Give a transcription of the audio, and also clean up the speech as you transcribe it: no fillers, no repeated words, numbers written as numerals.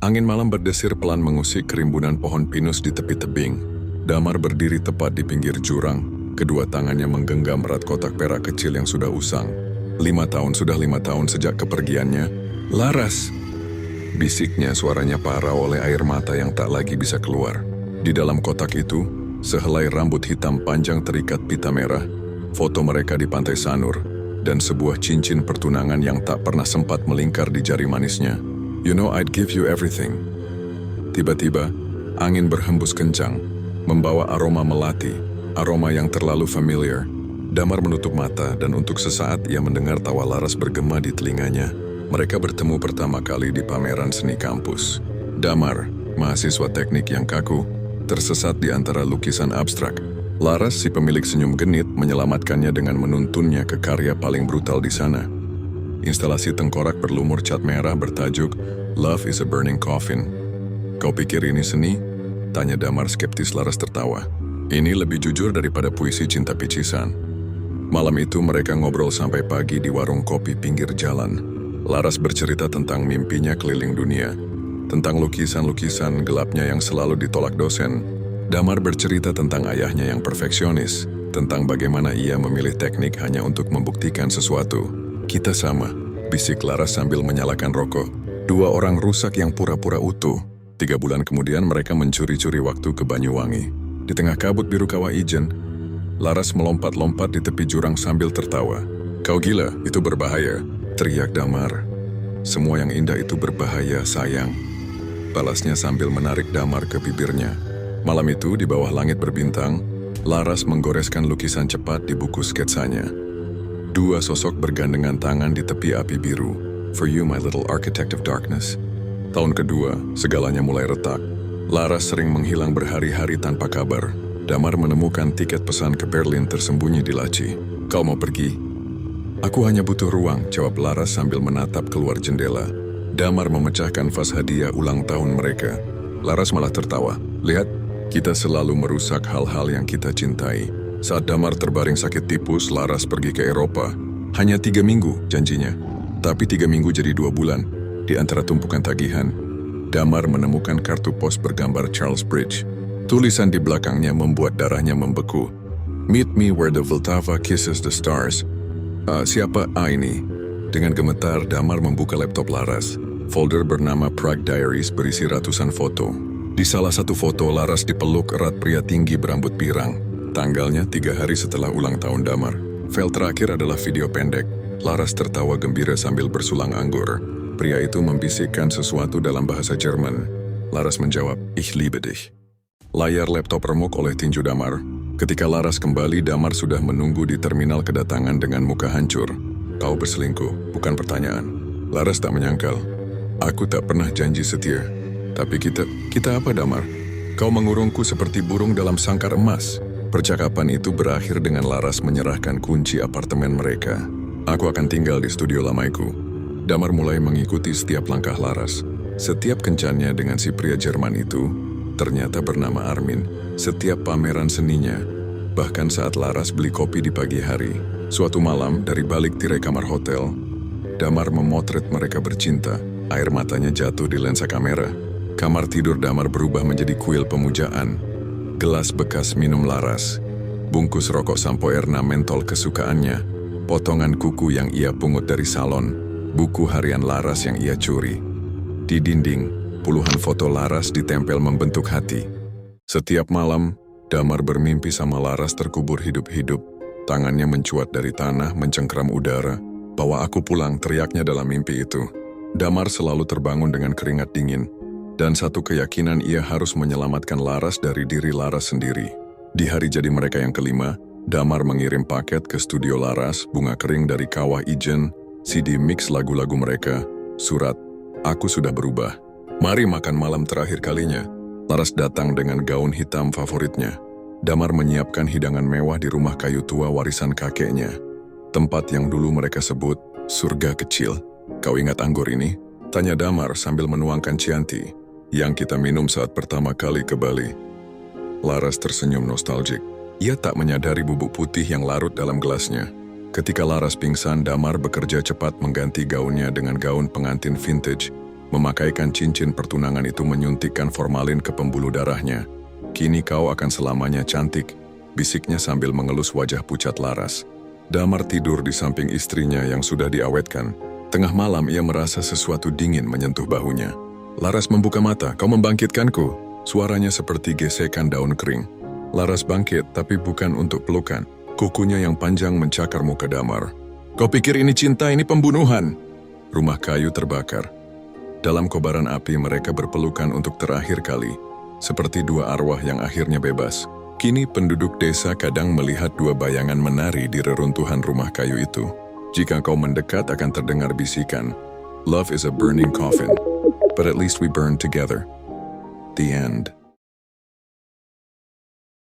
Angin malam berdesir pelan mengusik kerimbunan pohon pinus di tepi tebing. Damar berdiri tepat di pinggir jurang. Kedua tangannya menggenggam erat kotak perak kecil yang sudah usang. 5 tahun sejak kepergiannya. Laras! Bisiknya, suaranya parau oleh air mata yang tak lagi bisa keluar. Di dalam kotak itu, sehelai rambut hitam panjang terikat pita merah, foto mereka di pantai Sanur, dan sebuah cincin pertunangan yang tak pernah sempat melingkar di jari manisnya. You know I'd give you everything. Tiba-tiba, angin berhembus kencang, membawa aroma melati, aroma yang terlalu familiar. Damar menutup mata dan untuk sesaat ia mendengar tawa Laras bergema di telinganya. Mereka bertemu pertama kali di pameran seni kampus. Damar, mahasiswa teknik yang kaku, tersesat di antara lukisan abstrak. Laras, si pemilik senyum genit, menyelamatkannya dengan menuntunnya ke karya paling brutal di sana. Instalasi tengkorak berlumur cat merah bertajuk Love is a Burning Coffin. Kau pikir ini seni? Tanya Damar skeptis. Laras tertawa. Ini lebih jujur daripada puisi cinta picisan. Malam itu mereka ngobrol sampai pagi di warung kopi pinggir jalan. Laras bercerita tentang mimpinya keliling dunia, tentang lukisan-lukisan gelapnya yang selalu ditolak dosen. Damar bercerita tentang ayahnya yang perfeksionis, tentang bagaimana ia memilih teknik hanya untuk membuktikan sesuatu. Kita sama, bisik Laras sambil menyalakan rokok. 2 orang rusak yang pura-pura utuh. 3 bulan kemudian mereka mencuri-curi waktu ke Banyuwangi. Di tengah kabut biru kawah ijen, Laras melompat-lompat di tepi jurang sambil tertawa. Kau gila, itu berbahaya, teriak Damar. Semua yang indah itu berbahaya, sayang. Balasnya sambil menarik Damar ke bibirnya. Malam itu, di bawah langit berbintang, Laras menggoreskan lukisan cepat di buku sketsanya. 2 sosok bergandengan tangan di tepi api biru. For you, my little architect of darkness. Tahun kedua, segalanya mulai retak. Laras sering menghilang berhari-hari tanpa kabar. Damar menemukan tiket pesan ke Berlin tersembunyi di laci. Kau mau pergi? Aku hanya butuh ruang, jawab Laras sambil menatap keluar jendela. Damar memecahkan vas hadiah ulang tahun mereka. Laras malah tertawa. Lihat, kita selalu merusak hal-hal yang kita cintai. Saat Damar terbaring sakit tipus, Laras pergi ke Eropa. Hanya 3 minggu janjinya. Tapi 3 minggu jadi 2 bulan. Di antara tumpukan tagihan, Damar menemukan kartu pos bergambar Charles Bridge. Tulisan di belakangnya membuat darahnya membeku. Meet me where the Vltava kisses the stars. Siapa ini? Dengan gemetar, Damar membuka laptop Laras. Folder bernama Prague Diaries berisi ratusan foto. Di salah satu foto, Laras dipeluk erat pria tinggi berambut pirang. Tanggalnya 3 hari setelah ulang tahun Damar. File terakhir adalah video pendek. Laras tertawa gembira sambil bersulang anggur. Pria itu membisikkan sesuatu dalam bahasa Jerman. Laras menjawab, Ich liebe dich. Layar laptop remuk oleh tinju Damar. Ketika Laras kembali, Damar sudah menunggu di terminal kedatangan dengan muka hancur. Kau berselingkuh, bukan pertanyaan. Laras tak menyangkal. Aku tak pernah janji setia. Tapi kita apa Damar? Kau mengurungku seperti burung dalam sangkar emas. Percakapan itu berakhir dengan Laras menyerahkan kunci apartemen mereka. Aku akan tinggal di studio lamaiku. Damar mulai mengikuti setiap langkah Laras. Setiap kencannya dengan si pria Jerman itu, ternyata bernama Armin. Setiap pameran seninya, bahkan saat Laras beli kopi di pagi hari. Suatu malam, dari balik tirai kamar hotel, Damar memotret mereka bercinta. Air matanya jatuh di lensa kamera. Kamar tidur Damar berubah menjadi kuil pemujaan. Gelas bekas minum Laras, bungkus rokok sampo Erna mentol kesukaannya, potongan kuku yang ia pungut dari salon, buku harian Laras yang ia curi. Di dinding, puluhan foto Laras ditempel membentuk hati. Setiap malam, Damar bermimpi sama Laras terkubur hidup-hidup. Tangannya mencuat dari tanah, mencengkram udara. Bawa aku pulang, teriaknya dalam mimpi itu. Damar selalu terbangun dengan keringat dingin. Dan satu keyakinan, ia harus menyelamatkan Laras dari diri Laras sendiri. Di hari jadi mereka yang kelima, Damar mengirim paket ke studio Laras, bunga kering dari kawah ijen, CD mix lagu-lagu mereka, surat, aku sudah berubah. Mari makan malam terakhir kalinya. Laras datang dengan gaun hitam favoritnya. Damar menyiapkan hidangan mewah di rumah kayu tua warisan kakeknya. Tempat yang dulu mereka sebut surga kecil. Kau ingat anggur ini? Tanya Damar sambil menuangkan Chianti yang kita minum saat pertama kali ke Bali. Laras tersenyum nostalgik. Ia tak menyadari bubuk putih yang larut dalam gelasnya. Ketika Laras pingsan, Damar bekerja cepat mengganti gaunnya dengan gaun pengantin vintage, Memakaikan cincin pertunangan itu menyuntikkan formalin ke pembuluh darahnya. Kini kau akan selamanya cantik, bisiknya sambil mengelus wajah pucat Laras. Damar tidur di samping istrinya yang sudah diawetkan. Tengah malam ia merasa sesuatu dingin menyentuh bahunya. Laras membuka mata, kau membangkitkanku. Suaranya seperti gesekan daun kering. Laras bangkit, tapi bukan untuk pelukan. Kukunya yang panjang mencakar muka Damar. Kau pikir ini cinta, ini pembunuhan. Rumah kayu terbakar. Dalam kobaran api mereka berpelukan untuk terakhir kali. Seperti dua arwah yang akhirnya bebas. Kini penduduk desa kadang melihat dua bayangan menari di reruntuhan rumah kayu itu. Jika kau mendekat akan terdengar bisikan. Love is a burning coffin, but at least we burn together. The end.